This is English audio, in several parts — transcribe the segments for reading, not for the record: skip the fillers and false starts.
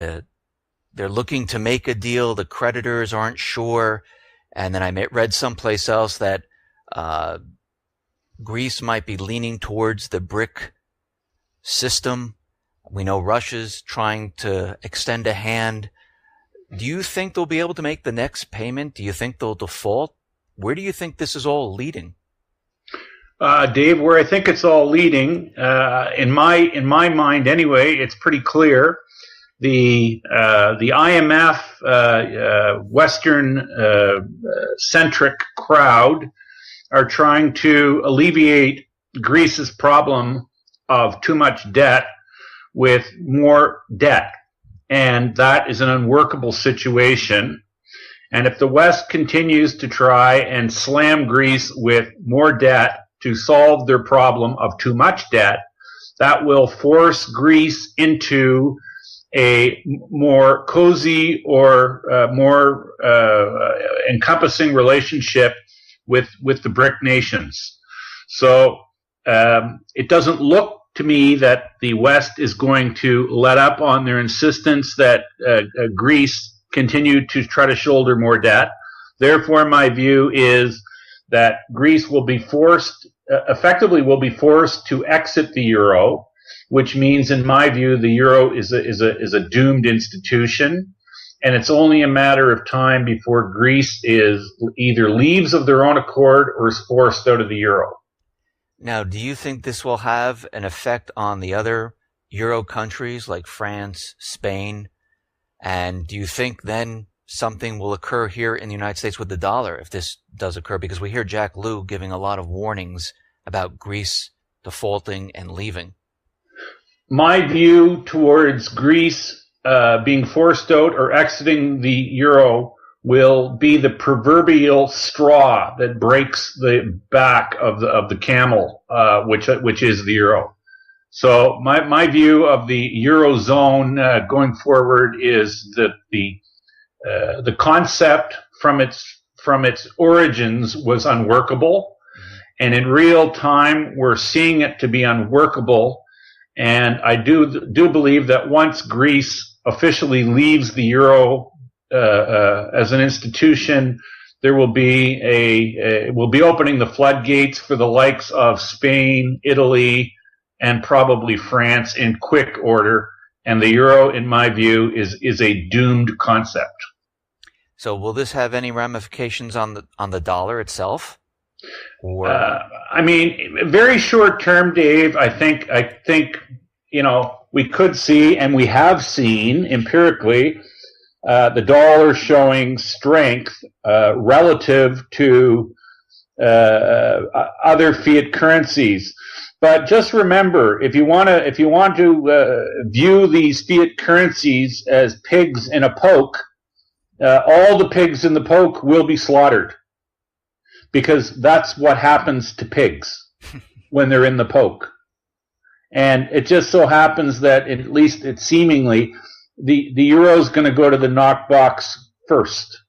uh, they're looking to make a deal. The creditors aren't sure. And then I read someplace else that uh, Greece might be leaning towards the BRIC system. We know Russia's trying to extend a hand. Do you think they'll be able to make the next payment? Do you think they'll default? Where do you think this is all leading? Dave, where I think it's all leading, in my mind anyway, it's pretty clear. The IMF Western centric crowd are trying to alleviate Greece's problem of too much debt with more debt, and that is an unworkable situation. And if the West continues to try and slam Greece with more debt to solve their problem of too much debt, that will force Greece into a more cozy or more encompassing relationship with the BRIC nations. So it doesn't look to me that the West is going to let up on their insistence that Greece continue to try to shoulder more debt. Therefore, my view is that Greece will be effectively forced to exit the euro, which means, in my view, the euro is a doomed institution, and it's only a matter of time before Greece is either leaves of their own accord or is forced out of the euro. Now, do you think this will have an effect on the other euro countries like France, Spain? And do you think then something will occur here in the United States with the dollar if this does occur? Because we hear Jack Lew giving a lot of warnings about Greece defaulting and leaving. My view towards Greece being forced out or exiting the euro will be the proverbial straw that breaks the back of the camel, which is the euro. So my view of the eurozone going forward is that the concept from its origins was unworkable, and in real time we're seeing it to be unworkable. And I do believe that once Greece officially leaves the euro as an institution, there will be we'll be opening the floodgates for the likes of Spain, Italy, and probably France in quick order. And the euro, in my view, is a doomed concept. So will this have any ramifications on the dollar itself? Or I mean, very short term, Dave. I think we could see, and we have seen empirically, the dollar showing strength relative to other fiat currencies. But just remember, if you want to view these fiat currencies as pigs in a poke, all the pigs in the poke will be slaughtered, because that's what happens to pigs when they're in the poke. And it just so happens that, at least it's seemingly, the euro is going to go to the knockbox first.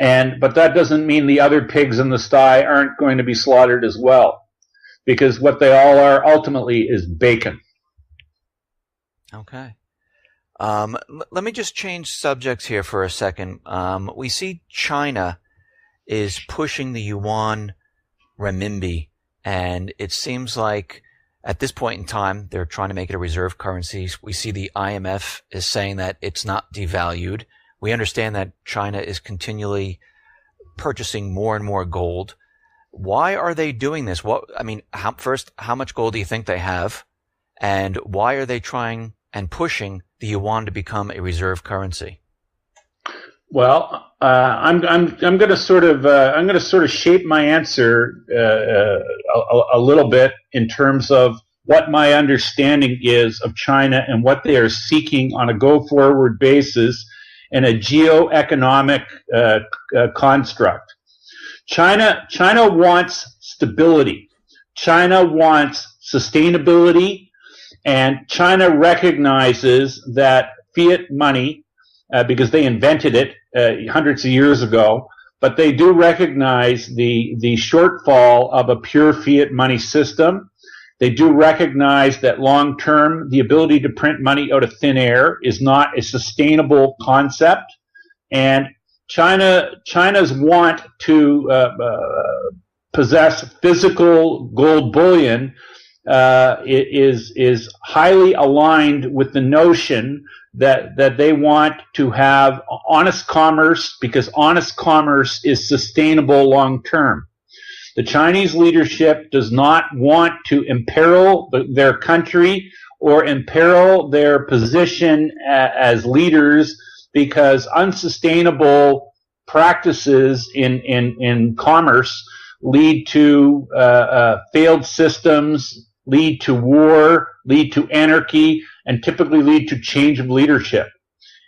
But that doesn't mean the other pigs in the sty aren't going to be slaughtered as well, because what they all are ultimately is bacon. Okay. Let me just change subjects here for a second. We see China is pushing the yuan renminbi, and it seems like at this point in time they're trying to make it a reserve currency. We see the IMF is saying that it's not devalued. We understand that China is continually purchasing more and more gold. Why are they doing this? How much gold do you think they have? And why are they trying and pushing the yuan to become a reserve currency? Well, I'm going to sort of shape my answer a little bit in terms of what my understanding is of China and what they are seeking on a go-forward basis in a geo-economic construct. China wants stability. China wants sustainability, and China recognizes that fiat money, because they invented it hundreds of years ago, but they do recognize the shortfall of a pure fiat money system. They do recognize that long term, the ability to print money out of thin air is not a sustainable concept, and China's want to possess physical gold bullion is highly aligned with the notion that they want to have honest commerce, because honest commerce is sustainable long term. The Chinese leadership does not want to imperil their country or imperil their position as leaders, because unsustainable practices in commerce lead to failed systems, lead to war, lead to anarchy, and typically lead to change of leadership.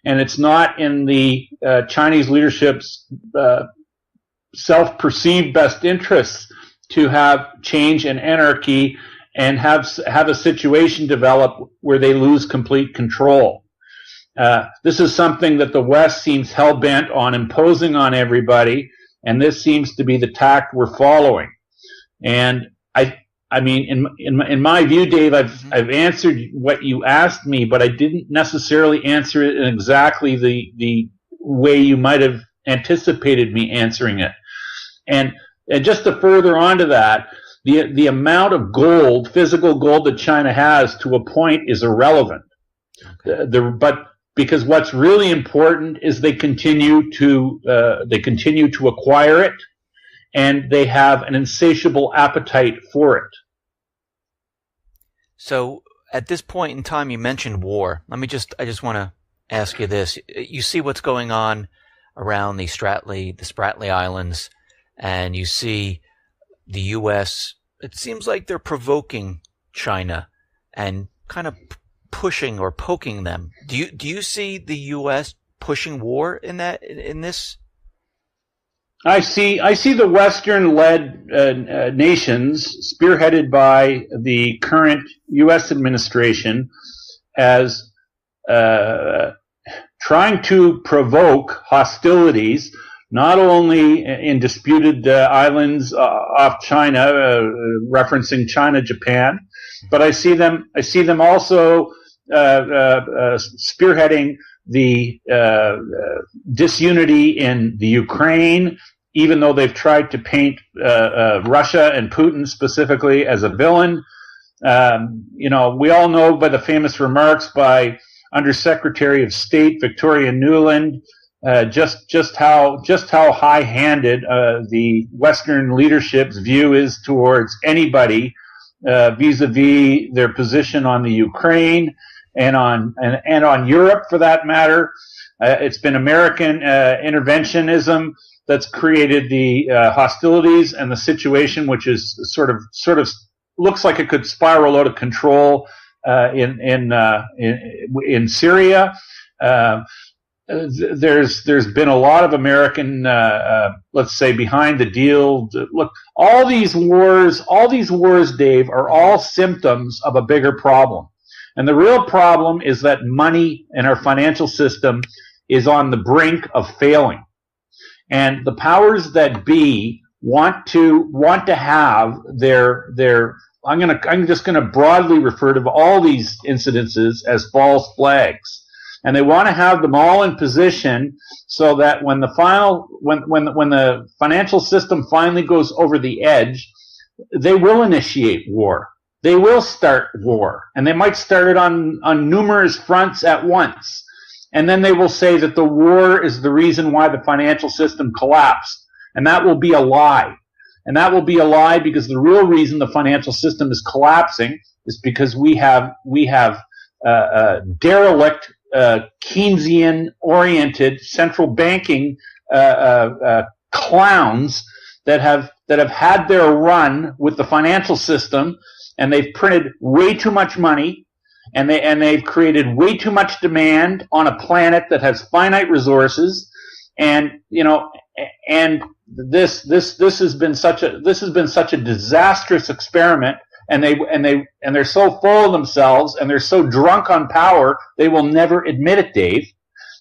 And it's not in the Chinese leadership's self-perceived best interests to have change and anarchy and have a situation develop where they lose complete control. This is something that the West seems hell-bent on imposing on everybody, and this seems to be the tact we're following. And I mean, in my view, Dave, I've answered what you asked me, but I didn't necessarily answer it in exactly the way you might have anticipated me answering it. And just to further on to that, the amount of gold, physical gold that China has to a point is irrelevant. But because what's really important is they continue to acquire it, and they have an insatiable appetite for it. So at this point in time, you mentioned war. I just want to ask you this. You see what's going on around the Spratly Islands, and you see the U.S., it seems like they're provoking China and kind of pushing or poking them. Do you see the U.S. pushing war in this? I see the Western-led nations, spearheaded by the current U.S. administration, as trying to provoke hostilities, not only in disputed islands off China, referencing China, Japan, but I see them also spearheading the disunity in the Ukraine, even though they've tried to paint Russia and Putin specifically as a villain. We all know by the famous remarks by Undersecretary of State Victoria Nuland just how high-handed the Western leadership's view is towards anybody vis-a-vis their position on the Ukraine and on Europe, for that matter. It's been American interventionism that's created the hostilities and the situation, which is sort of looks like it could spiral out of control in Syria. There's been a lot of American, let's say, behind the deal. Look, all these wars, Dave, are all symptoms of a bigger problem. And the real problem is that money in our financial system is on the brink of failing. And the powers that be want to have their I'm just gonna broadly refer to all these incidences as false flags. And they want to have them all in position so that when the financial system finally goes over the edge, they will initiate war. They will start war, and they might start it on numerous fronts at once. And then they will say that the war is the reason why the financial system collapsed, and that will be a lie. And that will be a lie because the real reason the financial system is collapsing is because we have derelict, Keynesian-oriented central banking clowns that have had their run with the financial system, and they've printed way too much money, and they've created way too much demand on a planet that has finite resources, and this has been such a disastrous experiment. And they're so full of themselves, and they're so drunk on power, they will never admit it, Dave.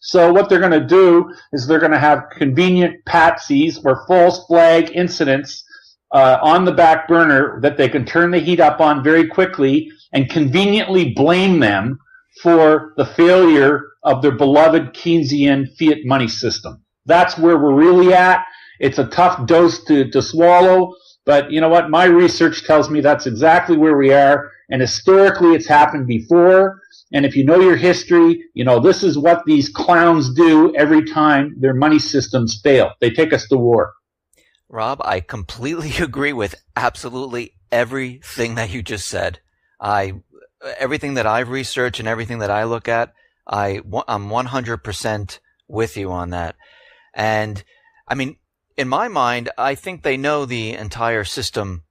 So what they're going to do is they're going to have convenient patsies or false flag incidents on the back burner that they can turn the heat up on very quickly and conveniently blame them for the failure of their beloved Keynesian fiat money system. That's where we're really at. It's a tough dose to swallow, but you know what? My research tells me that's exactly where we are, and historically it's happened before. And if you know your history, you know this is what these clowns do every time their money systems fail. They take us to war. Rob, I completely agree with absolutely everything that you just said. Everything that I've researched and everything that I look at, I'm 100% with you on that. And I mean, in my mind, I think they know the entire system.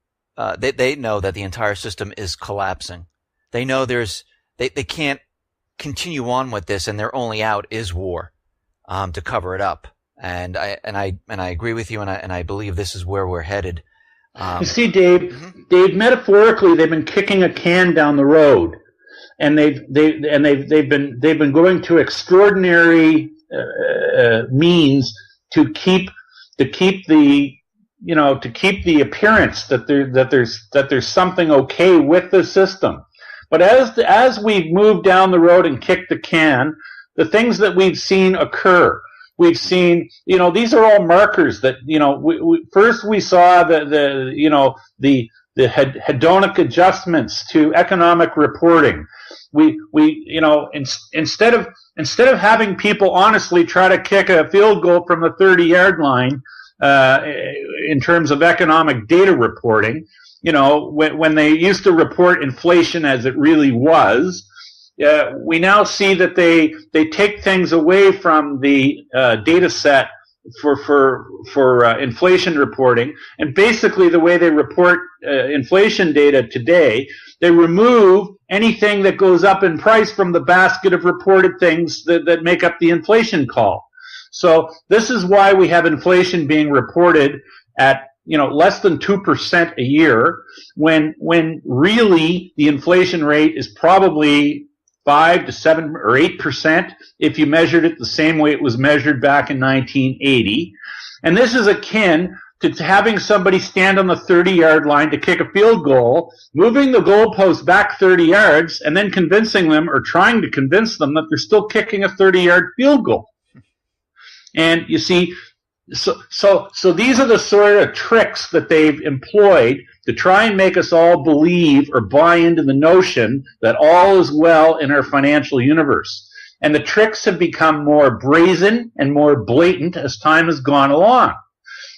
They know that the entire system is collapsing. They know they can't continue on with this, and their only out is war, to cover it up. And I agree with you, and I believe this is where we're headed. You see, Dave, metaphorically, they've been kicking a can down the road, and they've been going to extraordinary means to keep the appearance that there's something okay with the system. But as we've moved down the road and kicked the can, the things that we've seen occur. We've seen, these are all markers that, first we saw the hedonic adjustments to economic reporting. Instead of having people honestly try to kick a field goal from the 30-yard line, in terms of economic data reporting, when they used to report inflation as it really was, we now see that they take things away from the data set for inflation reporting, and basically the way they report inflation data today, they remove anything that goes up in price from the basket of reported things that make up the inflation call. So this is why we have inflation being reported at less than 2% a year, when really the inflation rate is probably 5 to 7 or 8% if you measured it the same way it was measured back in 1980. And this is akin to having somebody stand on the 30-yard line to kick a field goal, moving the goalpost back 30 yards, and then convincing them or trying to convince them that they're still kicking a 30-yard field goal. And you see, so these are the sort of tricks that they've employed to try and make us all believe or buy into the notion that all is well in our financial universe. And the tricks have become more brazen and more blatant as time has gone along.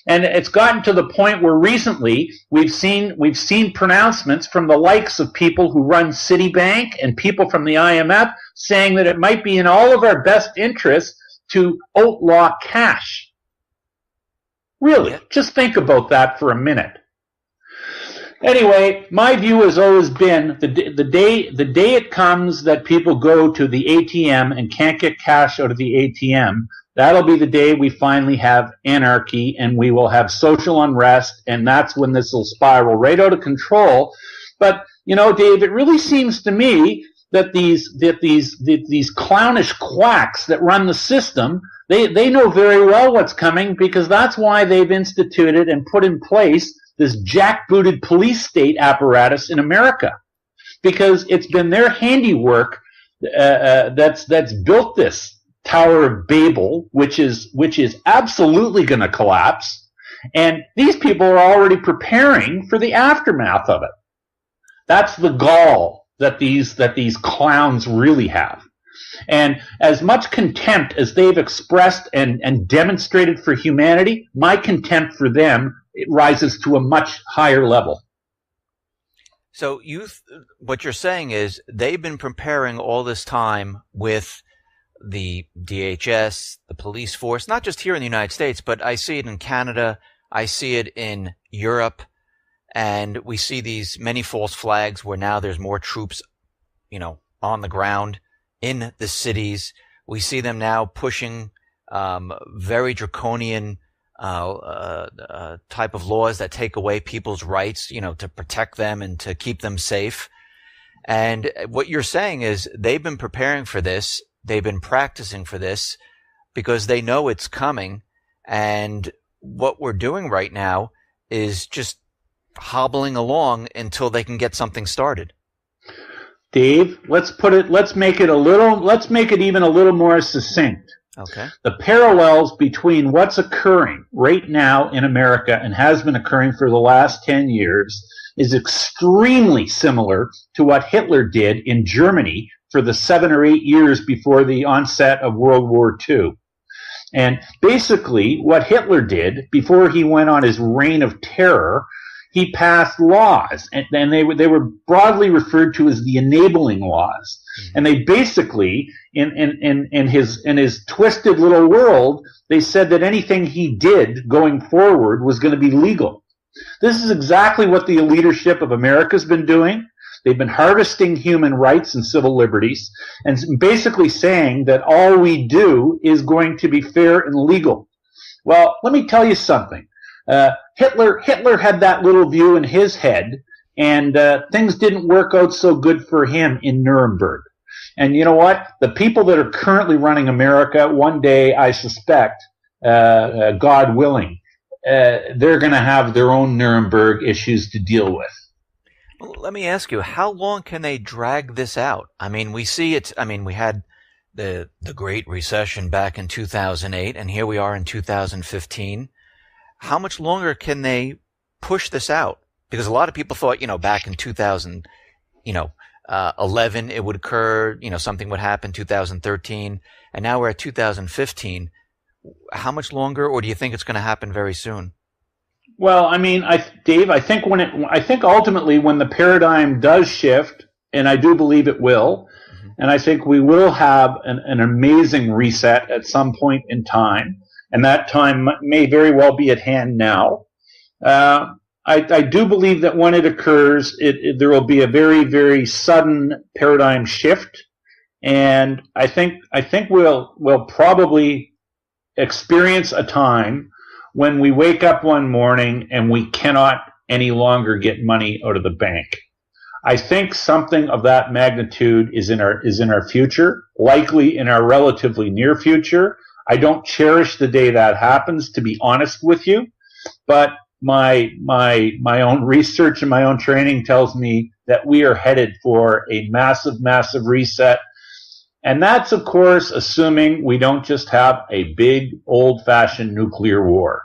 And it's gotten to the point where recently we've seen pronouncements from the likes of people who run Citibank and people from the IMF saying that it might be in all of our best interests to outlaw cash. Really, just think about that for a minute. Anyway, my view has always been the day it comes that people go to the ATM and can't get cash out of the ATM, that'll be the day we finally have anarchy and we will have social unrest, and that's when this will spiral right out of control. But Dave, it really seems to me that these clownish quacks that run the system, they know very well what's coming, because that's why they've instituted and put in place this jackbooted police state apparatus in America, because it's been their handiwork that's built this Tower of Babel, which is absolutely going to collapse, and these people are already preparing for the aftermath of it. That's the gall that these clowns really have. And as much contempt as they've expressed and demonstrated for humanity, my contempt for them, it rises to a much higher level. So what you're saying is they've been preparing all this time with the DHS, the police force, not just here in the United States, but I see it in Canada, I see it in Europe, and we see these many false flags where now there's more troops, on the ground in the cities. We see them now pushing very draconian type of laws that take away people's rights, to protect them and to keep them safe. And what you're saying is they've been preparing for this. They've been practicing for this because they know it's coming. And what we're doing right now is just hobbling along until they can get something started. Dave, let's make it even a little more succinct. Okay. The parallels between what's occurring right now in America and has been occurring for the last 10 years is extremely similar to what Hitler did in Germany for the 7 or 8 years before the onset of World War II. And basically, what Hitler did before he went on his reign of terror, he passed laws, and they were broadly referred to as the enabling laws. And they basically, in his twisted little world, they said that anything he did going forward was going to be legal. This is exactly what the leadership of America's been doing. They've been harvesting human rights and civil liberties and basically saying that all we do is going to be fair and legal. Well, let me tell you something. Hitler had that little view in his head, and things didn't work out so good for him in Nuremberg. And you know what? The people that are currently running America, one day, I suspect, God willing, they're going to have their own Nuremberg issues to deal with. Let me ask you, how long can they drag this out? I mean, we see it. I mean, we had the Great Recession back in 2008, and here we are in 2015. How much longer can they push this out? Because a lot of people thought, back in 2011 it would occur, something would happen 2013, and now we're at 2015. How much longer, or do you think it's going to happen very soon? Well, I mean, Dave, I think ultimately when the paradigm does shift, and I do believe it will, and I think we will have an amazing reset at some point in time, and that time may very well be at hand now. I do believe that when it occurs, there will be a very, very sudden paradigm shift, and I think we'll probably experience a time when we wake up one morning and we cannot any longer get money out of the bank. I think something of that magnitude is in our future, likely in our relatively near future. I don't cherish the day that happens, to be honest with you, but my own research and my own training tells me that we are headed for a massive, massive reset. And that's, of course, assuming we don't just have a big, old-fashioned nuclear war.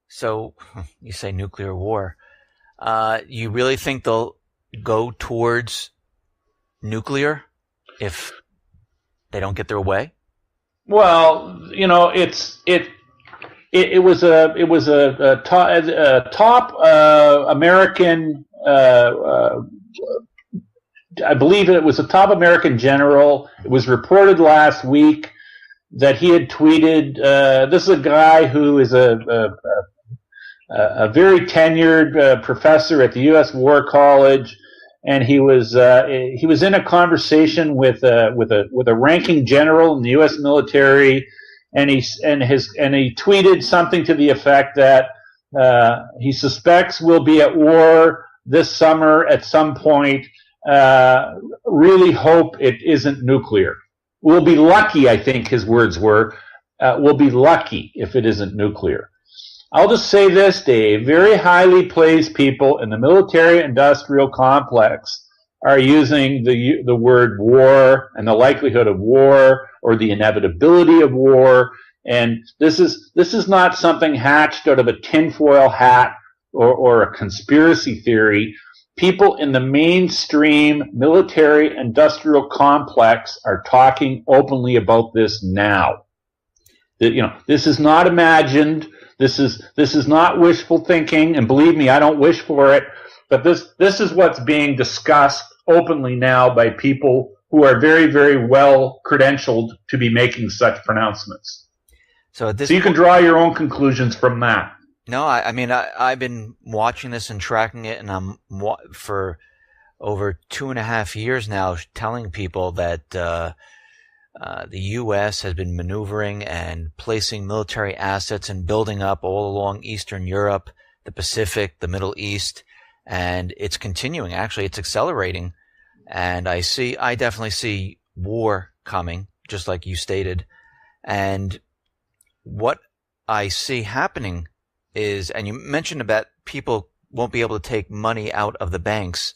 So, you say nuclear war. You really think they'll go towards nuclear if they don't get their way? Well, it was a top American. I believe it was a top American general. It was reported last week that he had tweeted. This is a guy who is a very tenured professor at the U.S. War College, and he was in a conversation with a ranking general in the U.S. military, and he tweeted something to the effect that he suspects we'll be at war this summer at some point. Really hope it isn't nuclear. We'll be lucky, I think his words were. We'll be lucky if it isn't nuclear. I'll just say this, Dave. Very highly placed people in the military-industrial complex are using the word war and the likelihood of war or the inevitability of war. And this is not something hatched out of a tinfoil hat or a conspiracy theory. People in the mainstream military-industrial complex are talking openly about this now. This is not imagined. This is not wishful thinking, and believe me, I don't wish for it. But this is what's being discussed openly now by people who are very, very well credentialed to be making such pronouncements. So you can draw your own conclusions from that. No, I've been watching this and tracking it, and I'm for over 2.5 years now telling people that the U.S. has been maneuvering and placing military assets and building up all along Eastern Europe, the Pacific, the Middle East, and it's continuing. Actually, it's accelerating, and I definitely see war coming, just like you stated, and what I see happening is, and you mentioned about people won't be able to take money out of the banks.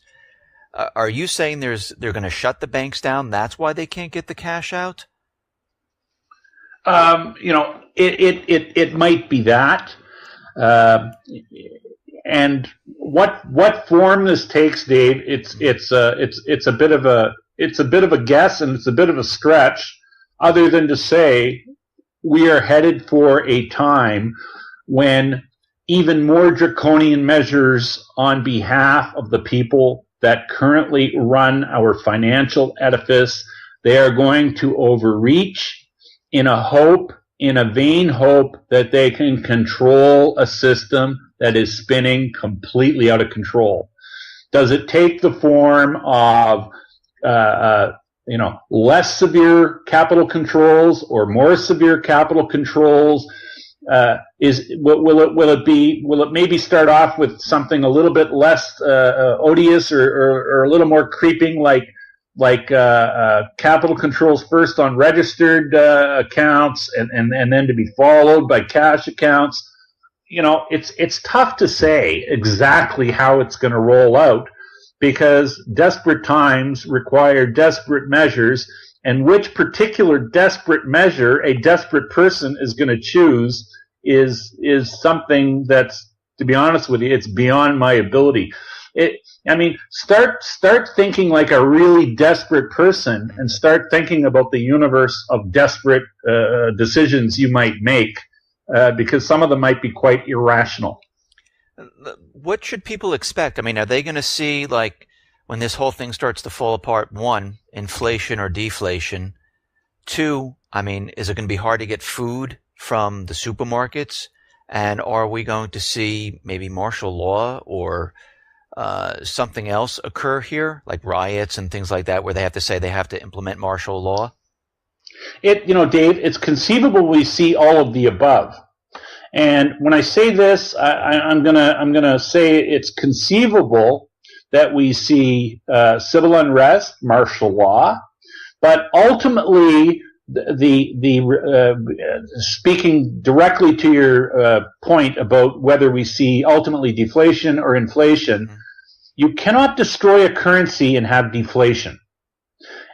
Are you saying they're going to shut the banks down? That's why they can't get the cash out? It might be that. And what form this takes, Dave, it's a bit of a guess, and it's a bit of a stretch, other than to say we are headed for a time when even more draconian measures on behalf of the people that currently run our financial edifice, they are going to overreach in a vain hope that they can control a system that is spinning completely out of control. Does it take the form of less severe capital controls or more severe capital controls? Will it maybe start off with something a little bit less odious or a little more creeping, like capital controls first on registered accounts and then to be followed by cash accounts? It's tough to say exactly how it's going to roll out, because desperate times require desperate measures, and which particular desperate measure a desperate person is going to choose is something that's, to be honest with you, it's beyond my ability. Start thinking like a really desperate person, and start thinking about the universe of desperate decisions you might make, because some of them might be quite irrational. What should people expect? Are they going to see, like, when this whole thing starts to fall apart, one, inflation or deflation? Two, is it going to be hard to get food from the supermarkets? And are we going to see maybe martial law or something else occur here, like riots and things like that, where they have to say they have to implement martial law? Dave, it's conceivable we see all of the above. And when I say this, I'm gonna say it's conceivable that we see civil unrest, martial law, but ultimately, speaking directly to your point about whether we see ultimately deflation or inflation, you cannot destroy a currency and have deflation.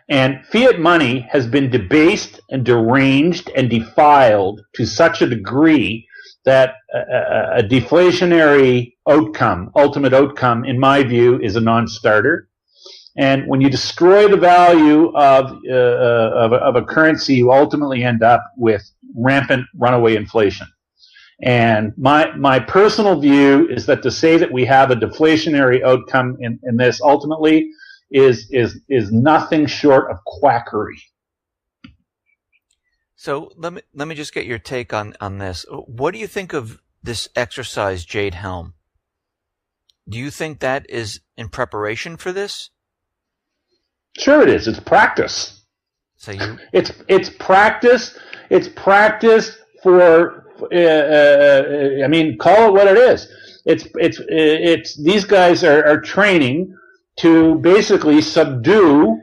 And fiat money has been debased and deranged and defiled to such a degree that a deflationary ultimate outcome, in my view, is a non-starter. And when you destroy the value of a currency, you ultimately end up with rampant runaway inflation. And my personal view is that to say that we have a deflationary outcome in this ultimately is nothing short of quackery. So let me just get your take on this. What do you think of this exercise, Jade Helm? Do you think that is in preparation for this? Sure, it is. It's practice. So it's practice. It's practice for. Call it what it is. It's these guys are training to basically subdue.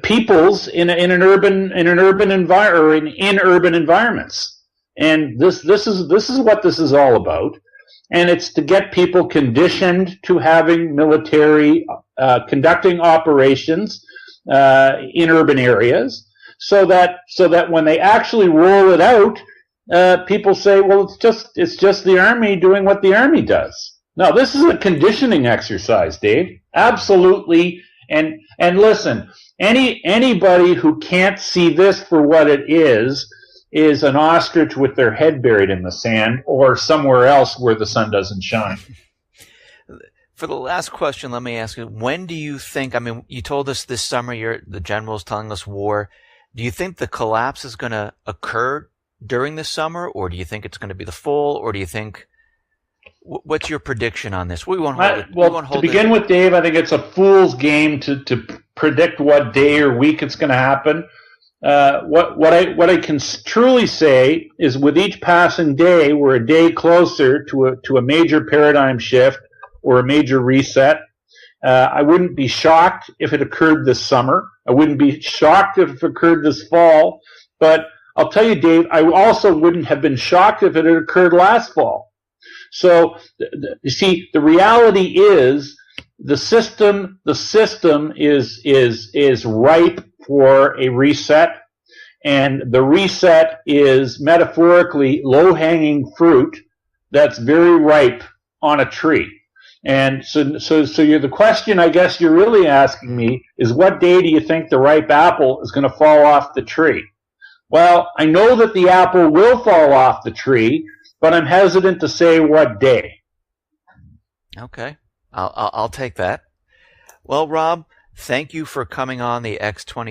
Peoples in urban environments, and this is what this is all about, and it's to get people conditioned to having military conducting operations in urban areas, so that when they actually roll it out, people say, well, it's just the army doing what the army does. No, this is a conditioning exercise, Dave. Absolutely. And listen, anybody who can't see this for what it is an ostrich with their head buried in the sand or somewhere else where the sun doesn't shine. For the last question, let me ask you, when do you think, you told us this summer the general's telling us war. Do you think the collapse is going to occur during the summer, or do you think it's going to be the fall, or do you think, what's your prediction on this? We won't hold it. To begin with, Dave, I think it's a fool's game to predict what day or week it's going to happen. What I can truly say is, with each passing day, we're a day closer to a major paradigm shift or a major reset. I wouldn't be shocked if it occurred this summer. I wouldn't be shocked if it occurred this fall. But I'll tell you, Dave, I also wouldn't have been shocked if it had occurred last fall. So, you see, the reality is the system is ripe for a reset, and the reset is metaphorically low-hanging fruit that's very ripe on a tree. And so the question I guess you're really asking me is, what day do you think the ripe apple is going to fall off the tree? Well, I know that the apple will fall off the tree, but I'm hesitant to say what day. Okay, I'll take that. Well, Rob, thank you for coming on the X20